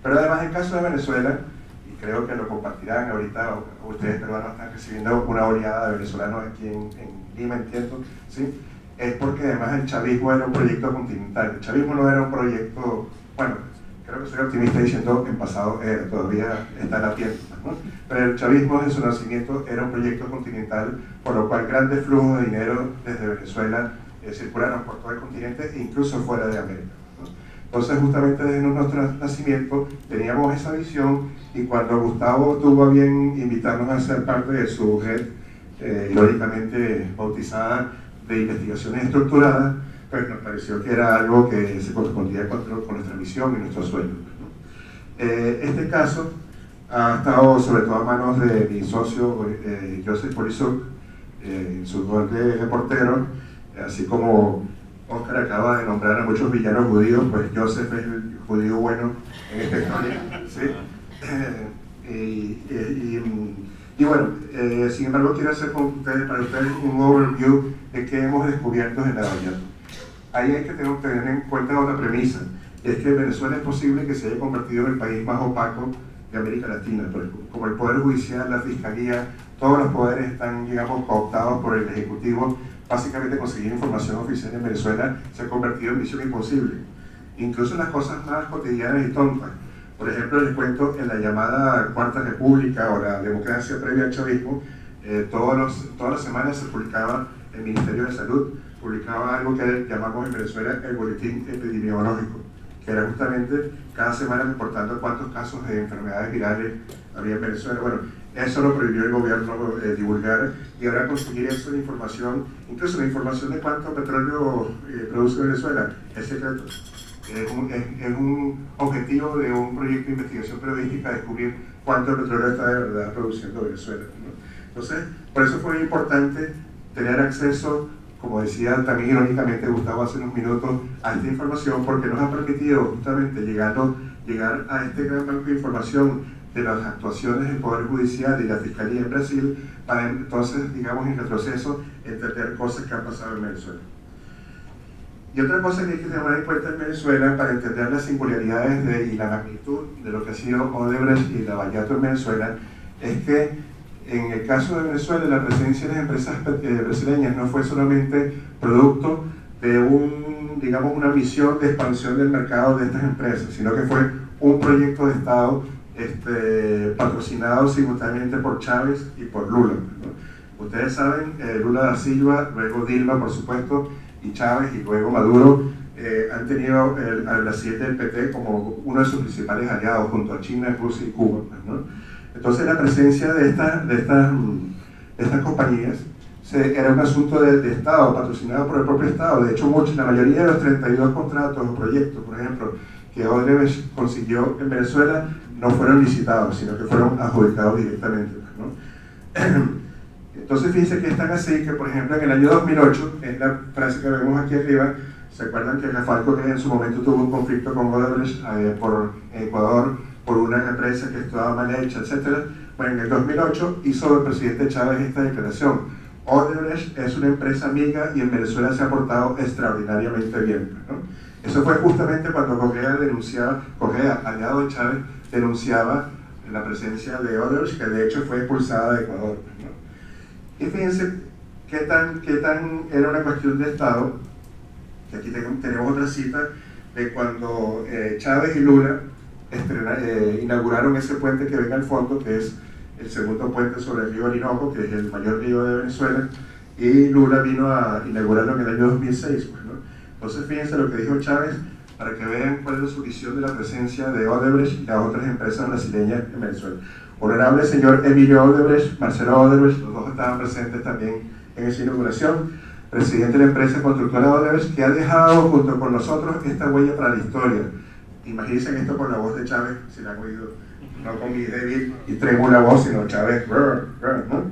Pero además, en el caso de Venezuela, y creo que lo compartirán ahorita, ustedes peruanos están recibiendo una oleada de venezolanos aquí en Lima, entiendo, ¿sí? Es porque además el chavismo era un proyecto continental. El chavismo no era un proyecto, bueno, creo que soy optimista diciendo que en pasado todavía está latiendo, ¿no? Pero el chavismo desde su nacimiento era un proyecto continental, por lo cual grandes flujos de dinero desde Venezuela circularon por todo el continente e incluso fuera de América, ¿no? Entonces, justamente desde nuestro nacimiento teníamos esa visión, y cuando Gustavo tuvo a bien invitarnos a ser parte de su red, irónicamente bautizada de investigaciones estructuradas, pues nos pareció que era algo que se correspondía con nuestra misión y nuestros sueños, ¿no? Este caso ha estado sobre todo a manos de mi socio Joseph Borisov, en su rol de reportero, así como Oscar acaba de nombrar a muchos villanos judíos, pues Joseph es el judío bueno en esta historia, ¿sí? Y bueno, sin embargo quiero hacer para ustedes un overview de qué hemos descubierto en Lavallato. Ahí hay que tener en cuenta otra premisa, y es que Venezuela es posible que se haya convertido en el país más opaco de América Latina. Como el Poder Judicial, la Fiscalía, todos los poderes están, digamos, cooptados por el Ejecutivo, básicamente conseguir información oficial en Venezuela se ha convertido en misión imposible. Incluso en las cosas más cotidianas y tontas. Por ejemplo, les cuento, en la llamada Cuarta República o la democracia previa al chavismo, todas las semanas se publicaba, el Ministerio de Salud publicaba algo que llamamos en Venezuela el boletín epidemiológico, que era justamente cada semana reportando cuántos casos de enfermedades virales había en Venezuela. Bueno, eso lo prohibió el gobierno divulgar, y ahora conseguir esa información, incluso la información de cuánto petróleo produce Venezuela, es secreto. Es un objetivo de un proyecto de investigación periodística descubrir cuánto petróleo está de verdad produciendo Venezuela, ¿no? Entonces, por eso fue importante tener acceso, como decía también irónicamente Gustavo hace unos minutos, a esta información, porque nos ha permitido justamente llegar a este gran banco de información de las actuaciones del Poder Judicial y la Fiscalía en Brasil, para entonces, digamos, en retroceso, entender cosas que han pasado en Venezuela. Y otra cosa que hay que tener en cuenta en Venezuela para entender las singularidades y la magnitud de lo que ha sido Odebrecht y Lavallato en Venezuela es que en el caso de Venezuela la presencia de las empresas brasileñas no fue solamente producto de una misión de expansión del mercado de estas empresas, sino que fue un proyecto de Estado patrocinado simultáneamente por Chávez y por Lula, ¿no? Ustedes saben, Lula da Silva, luego Dilma, por supuesto, y Chávez y luego Maduro han tenido al Brasil del PT como uno de sus principales aliados junto a China, Rusia y Cuba, ¿no? Entonces la presencia de estas compañías era un asunto de Estado, patrocinado por el propio Estado. De hecho, la mayoría de los 32 contratos o proyectos, por ejemplo, que Odebrecht consiguió en Venezuela no fueron licitados, sino que fueron adjudicados directamente, ¿no? Entonces fíjense que es tan así que, por ejemplo, en el año 2008, es la frase que vemos aquí arriba, ¿se acuerdan que Rafael Correa en su momento tuvo un conflicto con Odebrecht por Ecuador, por una empresa que estaba mal hecha, etcétera? Bueno, en el 2008 hizo el presidente Chávez esta declaración: Odebrecht es una empresa amiga y en Venezuela se ha portado extraordinariamente bien, ¿no? Eso fue justamente cuando Correa, aliado de Chávez, denunciaba la presencia de Odebrecht, que de hecho fue expulsada de Ecuador, ¿no? Y fíjense qué tan era una cuestión de Estado, que aquí tenemos otra cita de cuando Chávez y Lula inauguraron ese puente que ven al fondo, que es el segundo puente sobre el río Orinoco, que es el mayor río de Venezuela, y Lula vino a inaugurarlo en el año 2006, pues, ¿no? Entonces fíjense lo que dijo Chávez, para que vean cuál es su visión de la presencia de Odebrecht y las otras empresas brasileñas en Venezuela. Honorable señor Emilio Odebrecht, Marcelo Odebrecht, los dos estaban presentes también en esa inauguración, presidente de la empresa constructora Odebrecht, que ha dejado junto con nosotros esta huella para la historia. Imagínense esto con la voz de Chávez, si la han oído, no con mi débil y trémula voz, sino Chávez, ¿no?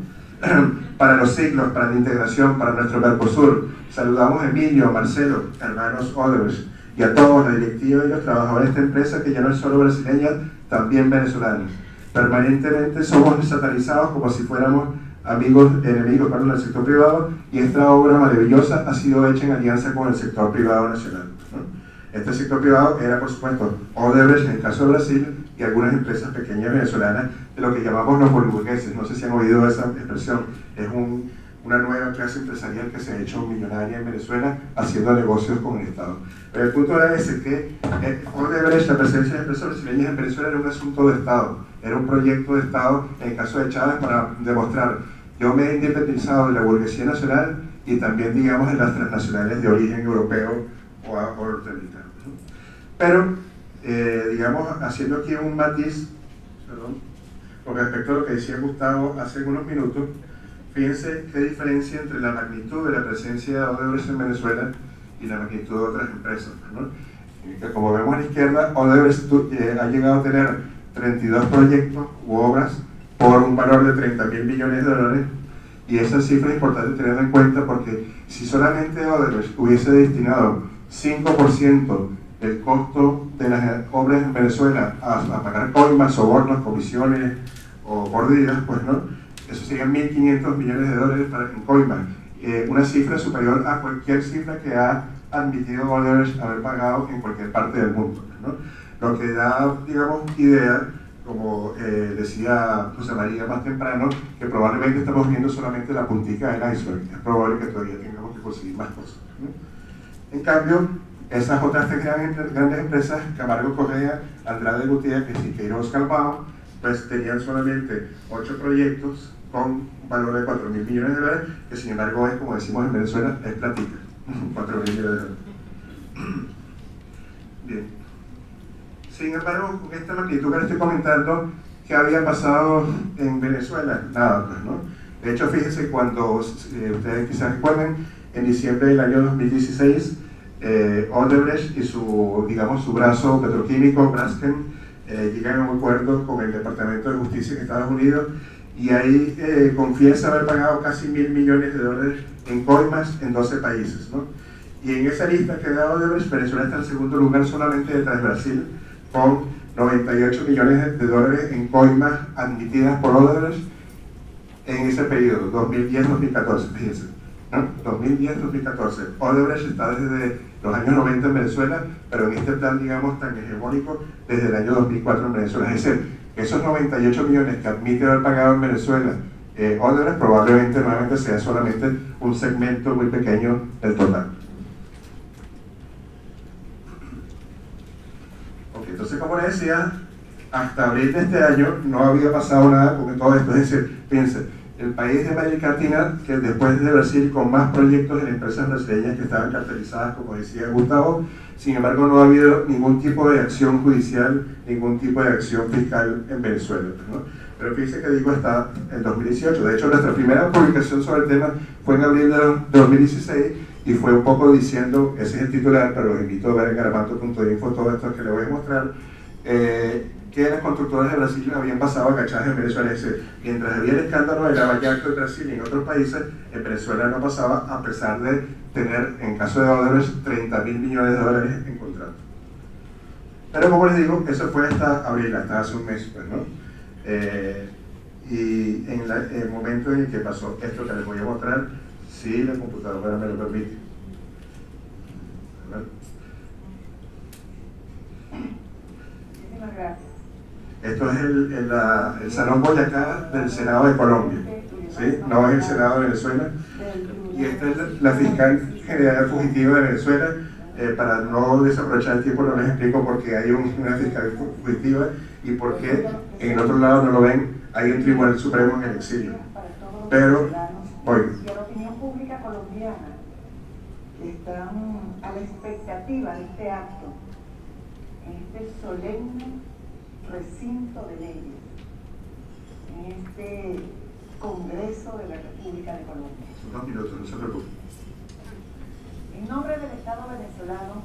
Para los siglos, para la integración, para nuestro Mercosur. Saludamos a Emilio, Marcelo, hermanos Odebrecht, y a todos, la directiva y los trabajadores de esta empresa, que ya no es solo brasileña, también venezolana. Permanentemente somos satanizados como si fuéramos enemigos del sector privado, y esta obra maravillosa ha sido hecha en alianza con el sector privado nacional, ¿no? Este sector privado era, por supuesto, Odebrecht en el caso de Brasil, y algunas empresas pequeñas venezolanas de lo que llamamos los boliburgueses. No sé si han oído esa expresión. Es una nueva clase empresarial que se ha hecho millonaria en Venezuela haciendo negocios con el Estado. Pero el punto era ese, que Odebrecht, la presencia de empresas brasileñas en Venezuela era un asunto de Estado, era un proyecto de Estado, en el caso de Chávez, para demostrar: yo me he independizado de la burguesía nacional y también, digamos, de las transnacionales de origen europeo o norteamericano. Pero, digamos, haciendo aquí un matiz, perdón, con respecto a lo que decía Gustavo hace unos minutos, fíjense qué diferencia entre la magnitud de la presencia de Odebrecht en Venezuela y la magnitud de otras empresas, ¿no? Que, como vemos a la izquierda, Odebrecht ha llegado a tener 32 proyectos u obras por un valor de 30.000 millones de dólares, y esa cifra es importante tenerla en cuenta, porque si solamente Odebrecht hubiese destinado 5% del costo de las obras en Venezuela a pagar coimas, sobornos, comisiones o mordidas, pues no, eso serían 1.500 millones de dólares en coimas, una cifra superior a cualquier cifra que ha admitido Odebrecht haber pagado en cualquier parte del mundo, ¿no? Lo que da, digamos, idea, como decía José María más temprano, que probablemente estamos viendo solamente la puntica del iceberg. Es probable que todavía tengamos que conseguir más cosas, ¿no? En cambio, esas otras tres grandes empresas, Camargo Correa, Andrade Gutiérrez y Siqueiros Calvao, pues tenían solamente 8 proyectos con un valor de 4.000 millones de dólares, que sin embargo es, como decimos en Venezuela, es platica. 4.000 millones de dólares. Bien. Sin embargo, con esta magnitud que les estoy comentando, ¿qué había pasado en Venezuela? Nada, pues, ¿no? De hecho, fíjense, cuando ustedes quizás recuerden, en diciembre del año 2016, Odebrecht y su brazo petroquímico, Braskem, llegan a un acuerdo con el Departamento de Justicia de Estados Unidos, y ahí confiesa haber pagado casi 1.000 millones de dólares en coimas en 12 países, ¿no? Y en esa lista que da Odebrecht, Venezuela está en segundo lugar, solamente detrás de Brasil, con 98 millones de dólares en coimas admitidas por Odebrecht en ese periodo, 2010-2014, fíjense, ¿no? 2010-2014. Odebrecht está desde los años 90 en Venezuela, pero en este plan, digamos, tan hegemónico, desde el año 2004 en Venezuela. Es decir, esos 98 millones que admite haber pagado en Venezuela Odebrecht, probablemente nuevamente sea solamente un segmento muy pequeño del total. Ok, entonces, como les decía, hasta abril de este año no había pasado nada con todo esto. Es decir, fíjense, el país de América Latina que después de Brasil con más proyectos en empresas brasileñas que estaban cartelizadas, como decía Gustavo. Sin embargo, no ha habido ningún tipo de acción judicial, ningún tipo de acción fiscal en Venezuela, ¿no? Pero fíjense que digo hasta el 2018. De hecho, nuestra primera publicación sobre el tema fue en abril de 2016, y fue un poco diciendo, ese es el titular, pero los invito a ver en garamanto.info todo esto que les voy a mostrar, que las constructoras de Brasil habían pasado agachadas en Venezuela. Es decir, mientras había el escándalo de Lavallato en Brasil y en otros países, en Venezuela no pasaba, a pesar de tener, en caso de Odebrecht, 30.000 millones de dólares en contrato. Pero, como les digo, eso fue hasta abril, hasta hace un mes, pues, ¿no? Y en el momento en el que pasó esto que les voy a mostrar, si la computadora me lo permite. Muchísimas gracias. Esto es el Salón Boyacá del Senado de Colombia, ¿sí? No es el Senado de Venezuela. Y esta es la fiscal general fugitiva de Venezuela. Para no desaprovechar el tiempo, no les explico por qué hay una fiscal fugitiva y por qué en el otro lado no lo ven, hay un Tribunal Supremo en el exilio. Pero, oiga. Y a la opinión pública colombiana, que están a la expectativa de este acto, en este solemne recinto de leyes, en este Congreso de la República de Colombia. Son 2 minutos, no se preocupen. En nombre del Estado venezolano,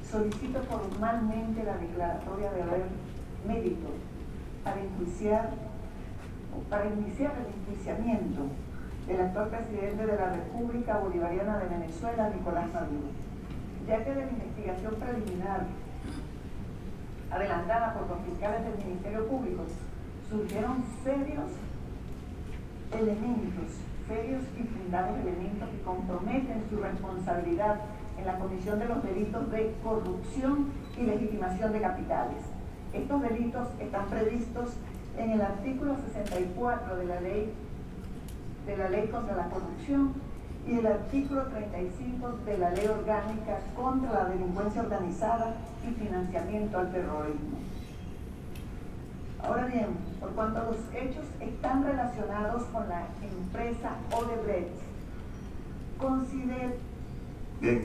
solicito formalmente la declaratoria de haber mérito para iniciar el enjuiciamiento del actual presidente de la República Bolivariana de Venezuela, Nicolás Maduro, ya que de la investigación preliminar adelantada por los fiscales del Ministerio Público surgieron serios y fundados elementos que comprometen su responsabilidad en la comisión de los delitos de corrupción y legitimación de capitales, Estos delitos están previstos en el artículo 64 de la ley contra la corrupción y el artículo 35 de la ley orgánica contra la delincuencia organizada y financiamiento al terrorismo. Ahora bien, por cuanto los hechos están relacionados con la empresa Odebrecht, considero... Bien,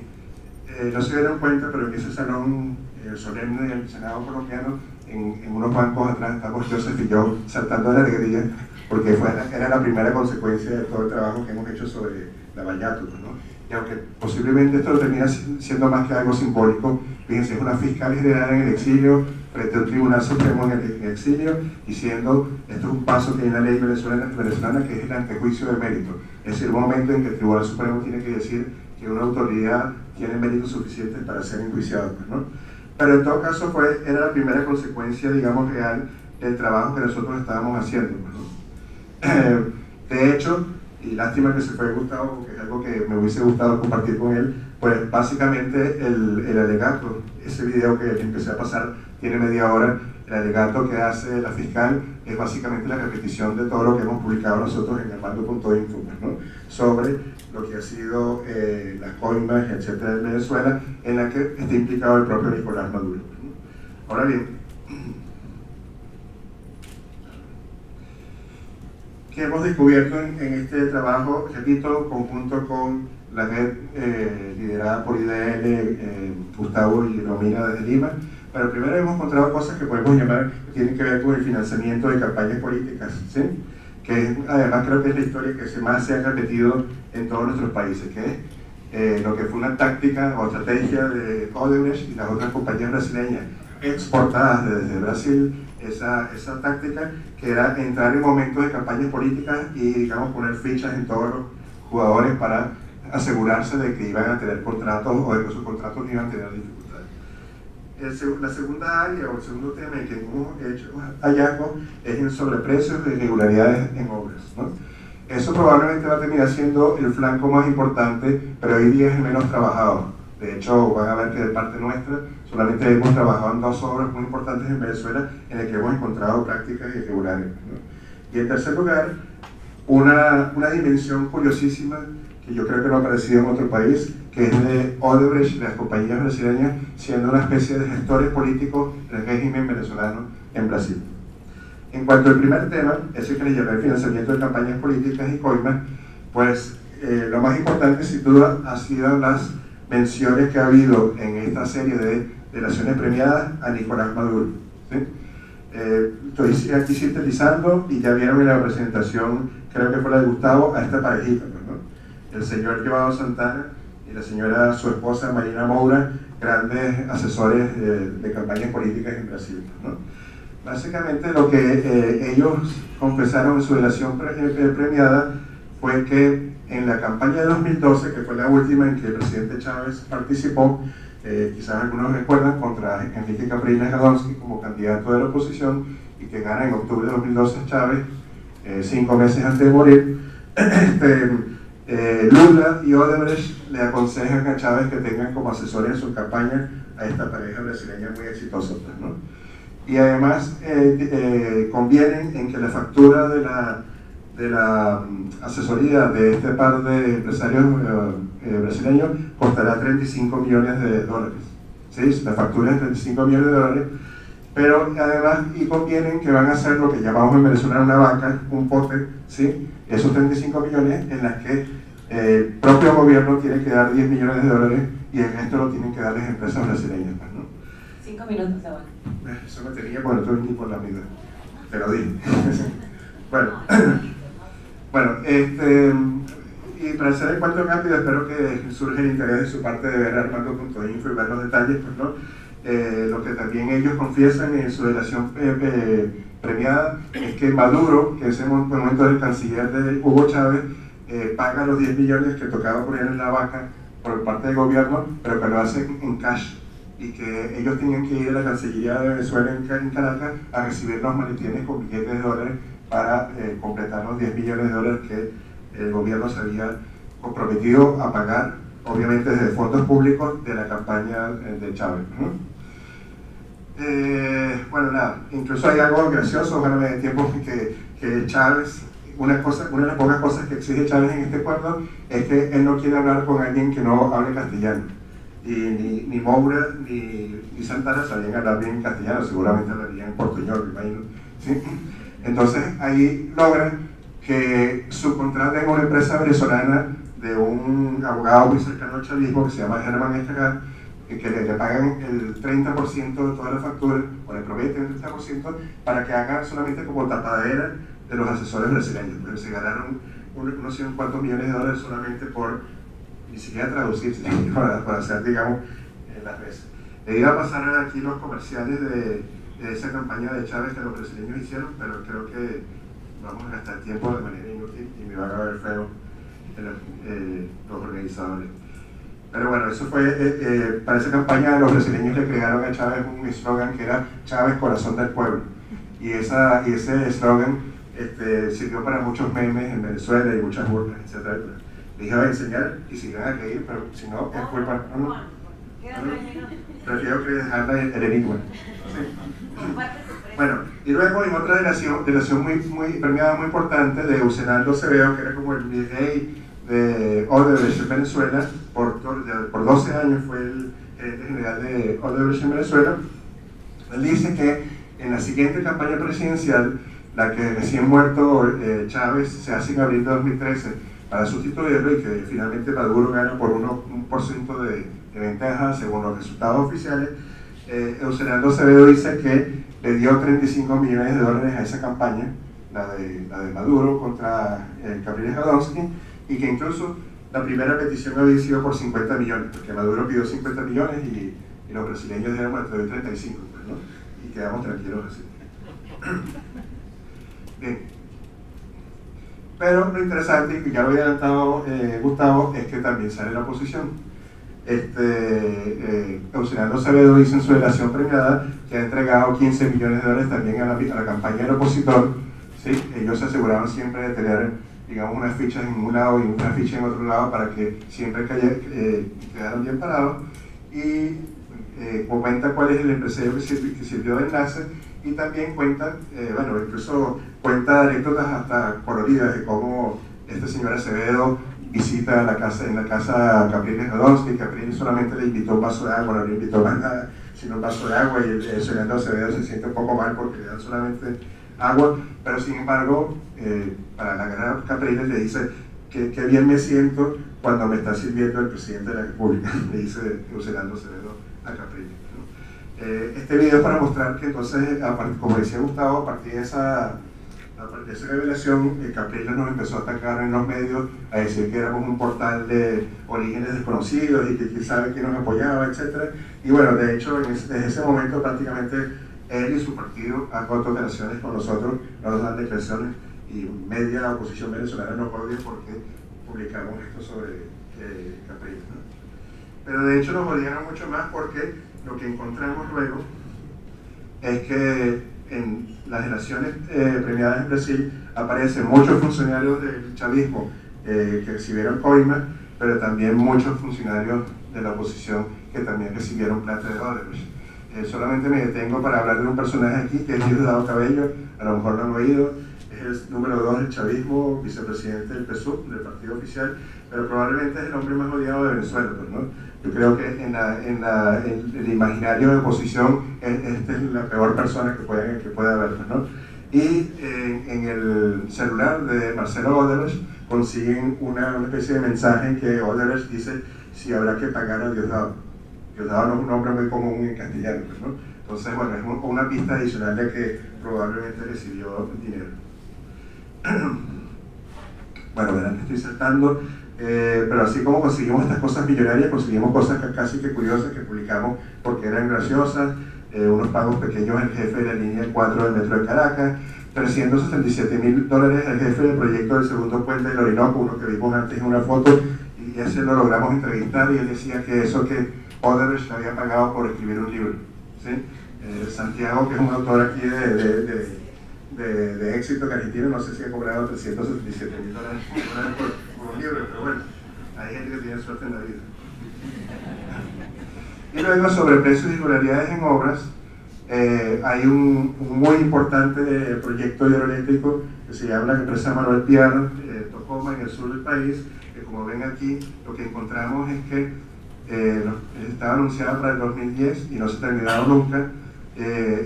no se dieron cuenta, pero en ese salón solemne del Senado colombiano, en unos bancos atrás, estamos Joseph y yo saltando de la alegría, porque era la primera consecuencia de todo el trabajo que hemos hecho sobre la Vallato, ¿no? Y aunque posiblemente esto termina siendo más que algo simbólico, fíjense, es una fiscal general en el exilio, frente a un tribunal supremo en el exilio, diciendo, esto es un paso que hay en la ley venezolana que es el antejuicio de mérito. Es decir, el momento en que el tribunal supremo tiene que decir que una autoridad tiene méritos suficientes para ser enjuiciado, ¿no? Pero en todo caso era la primera consecuencia, digamos, real del trabajo que nosotros estábamos haciendo, ¿no? De hecho, y lástima que se fue Gustavo, porque es algo que me hubiese gustado compartir con él, pues básicamente el alegato, ese video que empecé a pasar, tiene media hora. El alegato que hace la fiscal es básicamente la repetición de todo lo que hemos publicado nosotros en armando.info, ¿no? Sobre lo que ha sido las coimas, etcétera, de Venezuela, en la que está implicado el propio Nicolás Maduro, ¿no? Ahora bien, ¿qué hemos descubierto en este trabajo, repito, conjunto con la red liderada por IDL, Gustavo y Romina desde Lima? Pero primero hemos encontrado cosas que podemos llamar, que tienen que ver con el financiamiento de campañas políticas, ¿sí? Que además creo que es la historia que más se ha repetido en todos nuestros países, que es lo que fue una táctica o estrategia de Odebrecht y las otras compañías brasileñas exportadas desde Brasil, esa táctica que era entrar en momentos de campañas políticas y, digamos, poner fichas en todos los jugadores para asegurarse de que iban a tener contratos o de que sus contratos no iban a tener dificultades. La segunda área o el segundo tema en que hemos hecho hallazgos es en sobreprecios e irregularidades en obras, ¿no? Eso probablemente va a terminar siendo el flanco más importante, pero hoy día es el menos trabajado. De hecho, van a ver que de parte nuestra solamente hemos trabajado en 2 obras muy importantes en Venezuela en las que hemos encontrado prácticas irregulares, ¿no? Y en tercer lugar, una dimensión curiosísima que yo creo que no ha aparecido en otro país, que es de Odebrecht, las compañías brasileñas, siendo una especie de gestores políticos del régimen venezolano en Brasil. En cuanto al primer tema, ese que le llamé el financiamiento de campañas políticas y coimas, pues lo más importante sin duda ha sido las menciones que ha habido en esta serie de delaciones premiadas a Nicolás Maduro, ¿sí? Estoy aquí sintetizando y ya vieron en la presentación, creo que fue la de Gustavo, a esta parejita, ¿no? El señor Joao Santana y la señora, su esposa Marina Moura, grandes asesores de campañas políticas en Brasil, ¿no? Básicamente lo que ellos confesaron en su delación premiada fue que en la campaña de 2012, que fue la última en que el presidente Chávez participó, quizás algunos recuerdan, contra Enrique Capriles Radonsky como candidato de la oposición, y que gana en octubre de 2012 Chávez, 5 meses antes de morir. Lula y Odebrecht le aconsejan a Chávez que tengan como asesores en su campaña a esta pareja brasileña muy exitosa, ¿no? Y además convienen en que la factura de la asesoría de este par de empresarios brasileños costará $35 millones. ¿Sí? La factura es $35 millones, pero además convienen que van a hacer lo que llamamos en Venezuela una vaca, un pote, ¿sí? Esos 35 millones en las que el propio gobierno tiene que dar $10 millones y el resto lo tienen que dar las empresas brasileñas, ¿no? 5 minutos, Saúl. Eso me tenía, bueno, estoy ni por la mitad, te lo dije. Bueno, y para hacer el cuento rápido, espero que surja el interés de su parte de ver armando.info y ver los detalles, pues, ¿no? Lo que también ellos confiesan en su delación premiada es que Maduro, que es el momento del canciller de Hugo Chávez, paga los 10 millones que tocaba poner en la vaca por parte del gobierno, pero que lo hacen en cash, y que ellos tenían que ir a la Cancillería de Venezuela en Caracas a recibir los maletines con billetes de dólares para completar los 10 millones de dólares que el gobierno se había comprometido a pagar, obviamente desde fondos públicos de la campaña de Chávez, ¿no? Bueno, nada, incluso hay algo gracioso, ojalá me dé tiempo, que Chávez, una de las pocas cosas que exige Chávez en este acuerdo es que él no quiere hablar con alguien que no hable castellano. Y ni Moura ni Santana sabían hablar bien castellano, seguramente hablarían portuñol, me imagino, ¿sí? Entonces ahí logran que subcontraten a una empresa venezolana de un abogado muy cercano al chavismo que se llama Germán Estragar, que le pagan el 30% de toda la factura, o le prometen el 30%, para que haga solamente como tapadera de los asesores brasileños. Pero se ganaron unos 100 cuantos millones de dólares solamente por ni siquiera traducir, sino para hacer, digamos, las veces. Le iba a pasar aquí los comerciales de esa campaña de Chávez que los brasileños hicieron, pero creo que vamos a gastar tiempo de manera inútil y me van a ver feo los organizadores. Pero bueno, eso fue, para esa campaña los brasileños le crearon a Chávez un eslogan que era Chávez, corazón del pueblo. Y ese eslogan sirvió para muchos memes en Venezuela y muchas burlas, etc. Les iba a enseñar y si iban a reír, pero si no, es culpa. Prefiero que dejarla el enigma. ¿Sí? Bueno, y luego en otra delación muy premiada, muy importante, de Usenaldo Acevedo, que era como el virrey de Odebrecht en Venezuela, por 12 años fue el gerente general de Odebrecht en Venezuela. Él dice que en la siguiente campaña presidencial, la que recién muerto Chávez se hace en abril de 2013 para sustituirlo, y que finalmente Maduro gana por 1% de ventaja según los resultados oficiales, Usenaldo Acevedo dice que le dio 35 millones de dólares a esa campaña, la de Maduro contra Capriles Radonsky, y que incluso la primera petición había sido por 50 millones, porque Maduro pidió 50 millones y los brasileños dijeron, bueno, te doy 35, pues, ¿no? Y quedamos tranquilos así. Bien. Pero lo interesante, y ya lo había adelantado Gustavo, es que también sale la oposición. Usenaldo Acevedo dice en su delación premiada que ha entregado 15 millones de dólares también a la campaña del opositor, ¿sí? Ellos se aseguraban siempre de tener, digamos, unas fichas en un lado y una ficha en otro lado para que siempre quedaran bien parados, y cuenta cuál es el empresario que sirvió de enlace, y también cuenta, bueno, incluso cuenta anécdotas hasta coloridas de cómo este señor Acevedo visita en la casa Capriles Radonsky. Capriles solamente le invitó un vaso de agua, no le invitó más nada, sino un vaso de agua, y el señor Acevedo se siente un poco mal porque le dan solamente agua, pero sin embargo, para la guerra Capriles le dice que bien me siento cuando me está sirviendo el presidente de la República, le dice Usenaldo Acevedo a Capriles, ¿no? Este video es para mostrar que entonces, como decía Gustavo, a partir de esa revelación, Capriles nos empezó a atacar en los medios, a decir que éramos un portal de orígenes desconocidos y que quién sabe quién nos apoyaba, etc. Y bueno, de hecho, desde ese momento prácticamente él y su partido han roto relaciones con nosotros, no nos dan declaraciones, y media oposición venezolana nos odia porque publicamos esto sobre Capriles, ¿no? Pero de hecho nos odiaron mucho más porque lo que encontramos luego es que en las elecciones premiadas en Brasil aparecen muchos funcionarios del chavismo que recibieron coimas, pero también muchos funcionarios de la oposición que también recibieron plata de Odebrecht. Solamente me detengo para hablar de un personaje aquí que es Diosdado Cabello, a lo mejor lo han oído, es el número 2 del chavismo, vicepresidente del PSUV, del partido oficial, pero probablemente es el hombre más odiado de Venezuela, pues, ¿no? Yo creo que en el imaginario de oposición esta es la peor persona que puede haber, ¿no? Y en el celular de Marcelo Odebrecht consiguen una especie de mensaje que Odebrecht dice si habrá que pagar a Diosdado. Diosdado no es un nombre muy común en castellano, pues, ¿no? Entonces, bueno, es una pista adicional de que probablemente recibió dinero. Bueno, verán que estoy saltando. Pero así como conseguimos estas cosas millonarias, conseguimos cosas casi que curiosas que publicamos porque eran graciosas, unos pagos pequeños al jefe de la línea 4 del metro de Caracas, $377,000 al jefe del proyecto del segundo puente del Orinoco, uno que vimos antes en una foto, y ese lo logramos entrevistar, y él decía que eso que Odebrecht le había pagado por escribir un libro, ¿sí? Santiago, que es un autor aquí de éxito que argentino, no sé si ha cobrado $377,000 por un libro, pero bueno, hay gente que tiene suerte en la vida. Y luego, sobre precios y irregularidades en obras, Hay un muy importante proyecto hidroeléctrico que se llama la empresa Manuel Piar, Tocoma, en el sur del país, que como ven aquí, lo que encontramos es que estaba anunciada para el 2010 y no se ha terminado nunca.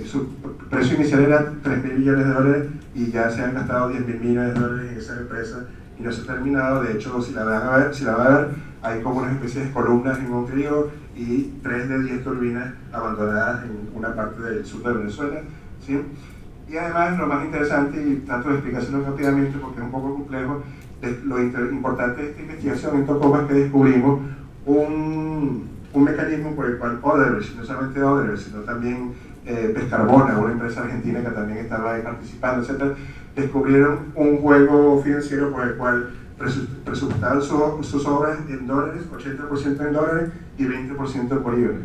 Su precio inicial era 3.000 millones de dólares y ya se han gastado 10.000 millones de dólares en esa empresa y no se ha terminado. De hecho, si la van a ver, hay como unas especies de columnas en un río y 3 de 10 turbinas abandonadas en una parte del sur de Venezuela, ¿sí? Y además, lo más interesante, y trato de explicárselo rápidamente porque es un poco complejo, lo importante de esta investigación en Tocoma es que descubrimos un mecanismo por el cual Odebrecht, no solamente Odebrecht, sino también Pescarbona, una empresa argentina que también estaba ahí participando, etc., descubrieron un juego financiero por el cual presupuestaban sus obras en dólares, 80% en dólares y 20% en bolívares.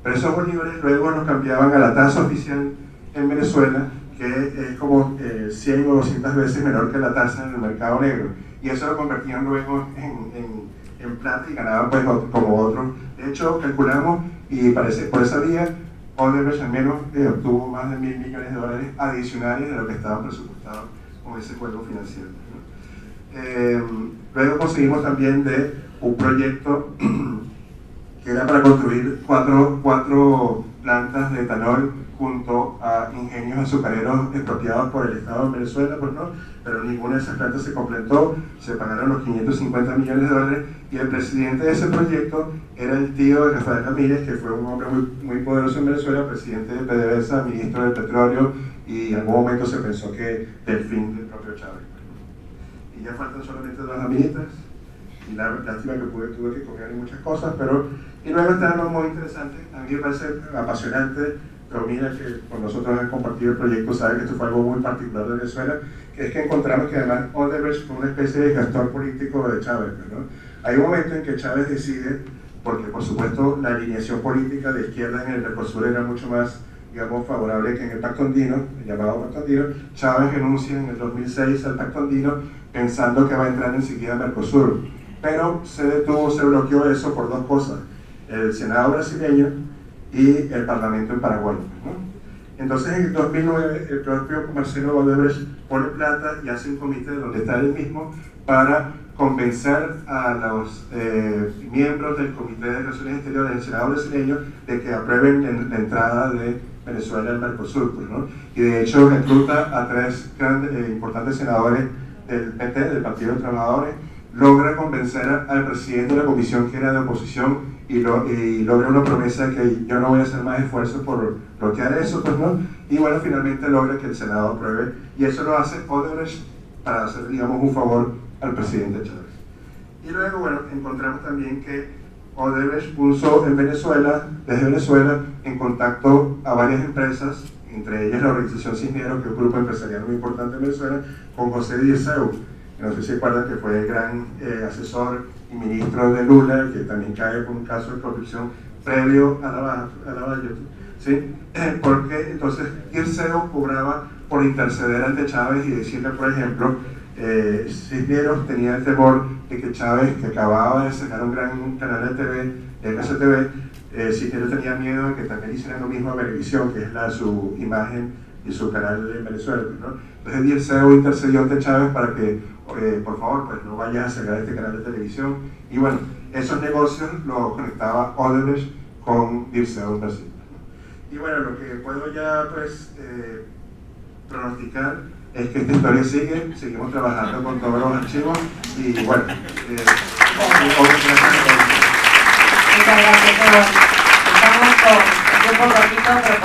Pero esos bolívares luego los cambiaban a la tasa oficial en Venezuela, que es como 100 o 200 veces menor que la tasa en el mercado negro. Y eso lo convertían luego en plata y ganaban pues como otros. De hecho, calculamos y parece por esa vía Odebrecht al menos obtuvo más de 1.000 millones de dólares adicionales de lo que estaban presupuestados con ese juego financiero, ¿no? Luego conseguimos también de un proyecto que era para construir cuatro plantas de etanol junto a ingenios azucareros expropiados por el Estado de Venezuela, pues no, pero ninguna de esas plantas se completó, se pagaron los 550 millones de dólares y el presidente de ese proyecto era el tío de Rafael Ramírez, que fue un hombre muy poderoso en Venezuela, presidente de PDVSA, ministro del petróleo, y en algún momento se pensó que del fin del propio Chávez. Y ya faltan solamente 2 amiguitas, y la lástima que tuve que copiar muchas cosas, pero y luego está algo muy interesante, a mí me parece apasionante. Romina, que con nosotros ha compartido el proyecto, sabe que esto fue algo muy particular de Venezuela, que es que encontramos que además Odebrecht fue una especie de gestor político de Chávez, ¿no? Hay un momento en que Chávez decide, porque por supuesto la alineación política de izquierda en el Mercosur era mucho más, digamos, favorable que en el Pacto Andino, el llamado Pacto Andino. Chávez renuncia en el 2006 al Pacto Andino pensando que va a entrar enseguida al Mercosur, pero se detuvo, se bloqueó eso por 2 cosas: el Senado brasileño y el Parlamento en Paraguay, ¿no? Entonces en el 2009 el propio Marcelo Odebrecht pone plata y hace un comité donde está él mismo para convencer a los miembros del Comité de Relaciones Exteriores del Senado brasileño de que aprueben la entrada de Venezuela al Mercosur, pues, ¿no? Y de hecho recluta a 3 importantes senadores del PT, del Partido de los Trabajadores, logra convencer al presidente de la comisión, que era de oposición, y logra una promesa de que yo no voy a hacer más esfuerzos por bloquear eso, pues no, y bueno, finalmente logra que el Senado apruebe, y eso lo hace Odebrecht para hacer, digamos, un favor al presidente Chávez. Y luego, bueno, encontramos también que Odebrecht puso en Venezuela, desde Venezuela, en contacto a varias empresas, entre ellas la organización Cisneros, que es un grupo empresarial muy importante en Venezuela, con José Dirceu, no sé si se acuerdan que fue el gran asesor y ministro de Lula, que también cae por un caso de corrupción previo a la Valle, ¿sí? Porque entonces Dirceu cobraba por interceder ante Chávez y decirle, por ejemplo, Cisneros tenía el temor de que Chávez, que acababa de sacar un gran canal de TV, STV, Cisneros tenía miedo de que también hicieran lo mismo a Venevisión, que es su imagen y su canal en Venezuela, ¿no? Entonces Dirceu intercedió ante Chávez para que por favor, pues no vayas a sacar este canal de televisión. Y bueno, esos negocios los conectaba Odebrecht con Dirceu en Brasil. Y bueno, lo que puedo ya pues pronosticar es que esta historia sigue, seguimos trabajando con todos los archivos y bueno, muchas gracias. Estamos con un tiempo cortito, pero